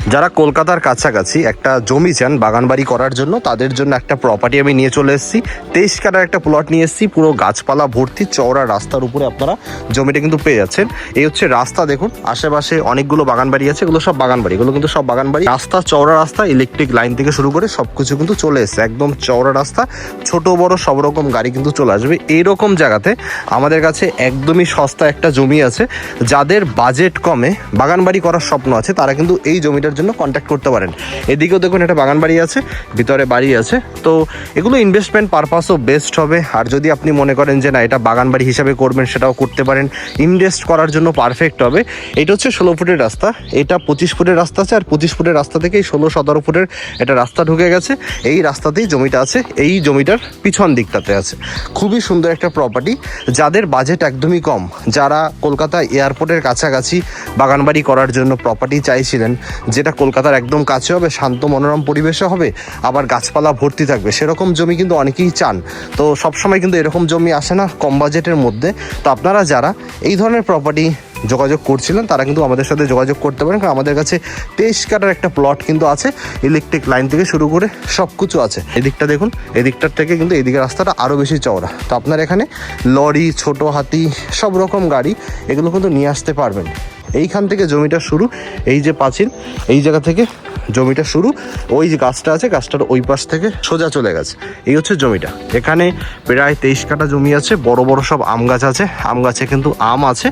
যারা কলকাতার কাছাকাছি একটা জমি চান বাগানবাড়ি করার জন্য, তাদের জন্য একটা প্রপার্টি আমি নিয়ে চলে এসেছি। 23 কাঠার একটা প্লট নিয়ে এসেছি, পুরো গাছপালা ভর্তি, চওড়া রাস্তার উপরে আপনারা জমিটা কিন্তু পেয়ে যাচ্ছেন। এই হচ্ছে রাস্তা, দেখুন আশেপাশে অনেকগুলো বাগানবাড়ি আছে, এগুলো সব বাগানবাড়ি, এগুলো কিন্তু সব বাগানবাড়ি। রাস্তা চওড়া রাস্তা, ইলেকট্রিক লাইন থেকে শুরু করে সবকিছু কিন্তু চলে এসেছে, একদম চওড়া রাস্তা, ছোট বড় সব রকম গাড়ি কিন্তু চলে আসবে। এইরকম জায়গাতে আমাদের কাছে একদমই সস্তা একটা জমি আছে। যাদের বাজেট কমে বাগানবাড়ি করার স্বপ্ন আছে, তারা কিন্তু এই জমিটার জন্য কন্ট্যাক্ট করতে পারেন। এদিকেও দেখুন একটা বাগান বাড়ি আছে, ভিতরে বাড়ি আছে, তো এগুলো ইনভেস্টমেন্ট পারপাসও বেস্ট হবে। আর যদি আপনি মনে করেন যে না এটা বাগান বাড়ি হিসাবে করবেন, সেটাও করতে পারেন, ইনভেস্ট করার জন্য পারফেক্ট হবে। এটা হচ্ছে 16 ফুটের রাস্তা, এটা 25 ফুটের রাস্তা আছে, আর 25 ফুটের রাস্তা থেকে 16-17 ফুটের একটা রাস্তা ঢুকে গেছে। এই রাস্তাতেই জমিটা আছে, এই জমিটার পিছন দিকটাতে আছে। খুবই সুন্দর একটা প্রপার্টি। যাদের বাজেট একদমই কম, যারা কলকাতা এয়ারপোর্টের কাছাকাছি বাগানবাড়ি করার জন্য প্রপার্টি চাইছিলেন, যেটা কলকাতার একদম কাছে হবে, শান্ত মনোরম পরিবেশে হবে, আবার গাছপালা ভর্তি থাকবে, সেরকম জমি কিন্তু অনেকেই চান। তো সবসময় কিন্তু এরকম জমি আসে না কম বাজেটের মধ্যে। তো আপনারা যারা এই ধরনের প্রপার্টি যোগাযোগ করছিলেন, তারা কিন্তু আমাদের সাথে যোগাযোগ করতে পারেন, কারণ আমাদের কাছে 23 কাঠার একটা প্লট কিন্তু আছে, ইলেকট্রিক লাইন থেকে শুরু করে সব কিছু আছে। এদিকটা দেখুন, এদিকটার থেকে কিন্তু এদিকে রাস্তাটা আরও বেশি চওড়া। তো আপনার এখানে লরি, ছোট হাতি, সব রকম গাড়ি এগুলো কিন্তু নিয়ে আসতে পারবেন। এইখান থেকে জমিটা শুরু, এই যে পাঁচিল, এই জায়গা থেকে জমিটা শুরু, ওই যে গাছটা আছে, গাছটার ওই পাশ থেকে সোজা চলে গেছে। এই হচ্ছে জমিটা। এখানে প্রায় 23 কাঠা জমি আছে, বড় বড় সব আম গাছ আছে, আম গাছে কিন্তু আম আছে,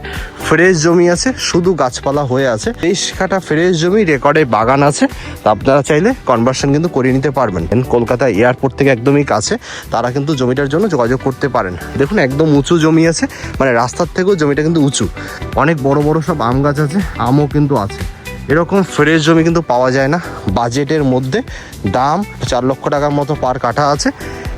ফ্রেশ জমি আছে, শুধু গাছপালা হয়ে আছে। 23 কাঠা ফ্রেশ জমি, রেকর্ডে বাগান আছে। তা আপনারা চাইলে কনভার্সন কিন্তু করে নিতে পারবেন। কলকাতা এয়ারপোর্ট থেকে একদমই কাছে, তারা কিন্তু জমিটার জন্য যোগাযোগ করতে পারেন। দেখুন একদম উঁচু জমি আছে, মানে রাস্তার থেকেও জমিটা কিন্তু উঁচু, অনেক বড় বড় সব আম গাছ আছে, আমও কিন্তু আছে। এরকম ফ্রেশ জমি কিন্তু পাওয়া যায় না বাজেটের মধ্যে। দাম 4 লক্ষ টাকার মতো পার কাঠা আছে।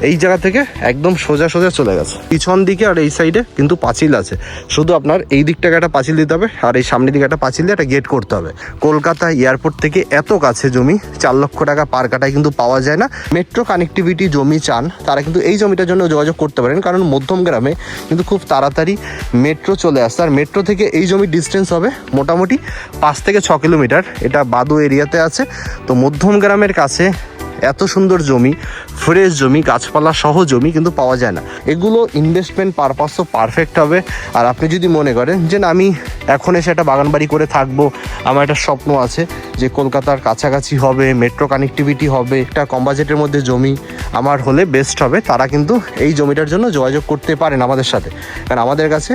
এই জায়গা থেকে একদম সোজা সোজা চলে গেছে পিছন দিকে, আর এই সাইডে কিন্তু পাঁচিল আছে। শুধু আপনার এই দিকটাকে একটা পাঁচিল দিতে হবে, আর এই সামনের দিকে একটা পাঁচিল দিয়ে একটা গেট করতে হবে। কলকাতা এয়ারপোর্ট থেকে এত কাছে জমি 4 লক্ষ টাকা পার কাঠায় কিন্তু পাওয়া যায় না। মেট্রো কানেক্টিভিটি জমি চান, তারা কিন্তু এই জমিটার জন্য যোগাযোগ করতে পারেন, কারণ মধ্যমগ্রামে কিন্তু খুব তাড়াতাড়ি মেট্রো চলে আসছে। আর মেট্রো থেকে এই জমির ডিস্টেন্স হবে মোটামুটি 5 থেকে 6 কিলোমিটার। এটা বাদু এরিয়াতে আছে। তো মধ্যমগ্রামের কাছে এত সুন্দর জমি, ফ্রেশ জমি, গাছপালা সহ জমি কিন্তু পাওয়া যায় না। এগুলো ইনভেস্টমেন্ট পারপাসও পারফেক্ট হবে। আর আপনি যদি মনে করেন যে না আমি এখন এসে একটা বাগানবাড়ি করে থাকবো, আমার একটা স্বপ্ন আছে যে কলকাতার কাছাকাছি হবে, মেট্রো কানেক্টিভিটি হবে, একটা কম বাজেটের মধ্যে জমি আমার হলে বেস্ট হবে, তারা কিন্তু এই জমিটার জন্য যোগাযোগ করতে পারেন আমাদের সাথে। কারণ আমাদের কাছে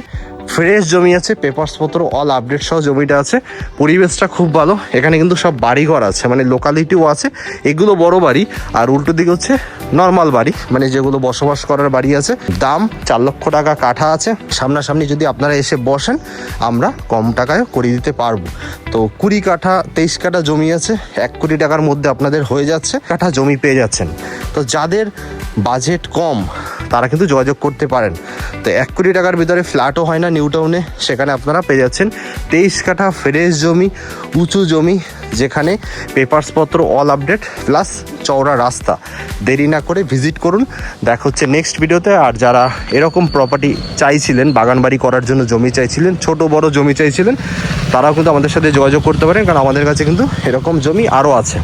ফ্রেশ জমি আছে, পেপারসপত্র অল আপডেট সহ জমিটা আছে। পরিবেশটা খুব ভালো, এখানে কিন্তু সব বাড়িঘর আছে, মানে লোকালিটিও আছে। এগুলো বড় বাড়ি, আর উল্টো দিকে হচ্ছে নর্মাল বাড়ি, মানে যেগুলো বসবাস করার বাড়ি আছে। দাম 4 লক্ষ টাকা কাঠা আছে। সামনাসামনি যদি আপনারা এসে বসেন, আমরা কম টাকায় করে দিতে পারবো। তো 20 কাঠা 23 কাঠা জমি আছে, 1 কোটি টাকার মধ্যে আপনাদের হয়ে যাচ্ছে, কাঠা জমি পেয়ে যাচ্ছেন। তো যাদের বাজেট কম, তারা কিন্তু যোগাযোগ করতে পারেন। তো 1 কোটি টাকার ভিতরে ফ্ল্যাটও হয় না নিউ টাউনে, সেখানে আপনারা পেয়ে যাচ্ছেন 23 কাঠা ফ্রেশ জমি, উঁচু জমি, যেখানে পেপারসপত্র অল আপডেট প্লাস চওড়া রাস্তা। দেরি না করে ভিজিট করুন। দেখা হচ্ছে নেক্সট ভিডিওতে। আর যারা এরকম প্রপার্টি চাইছিলেন, বাগানবাড়ি করার জন্য জমি চাইছিলেন, ছোট বড় জমি চাইছিলেন, তারাও কিন্তু আমাদের সাথে যোগাযোগ করতে পারেন, কারণ আমাদের কাছে কিন্তু এরকম জমি আরও আছে।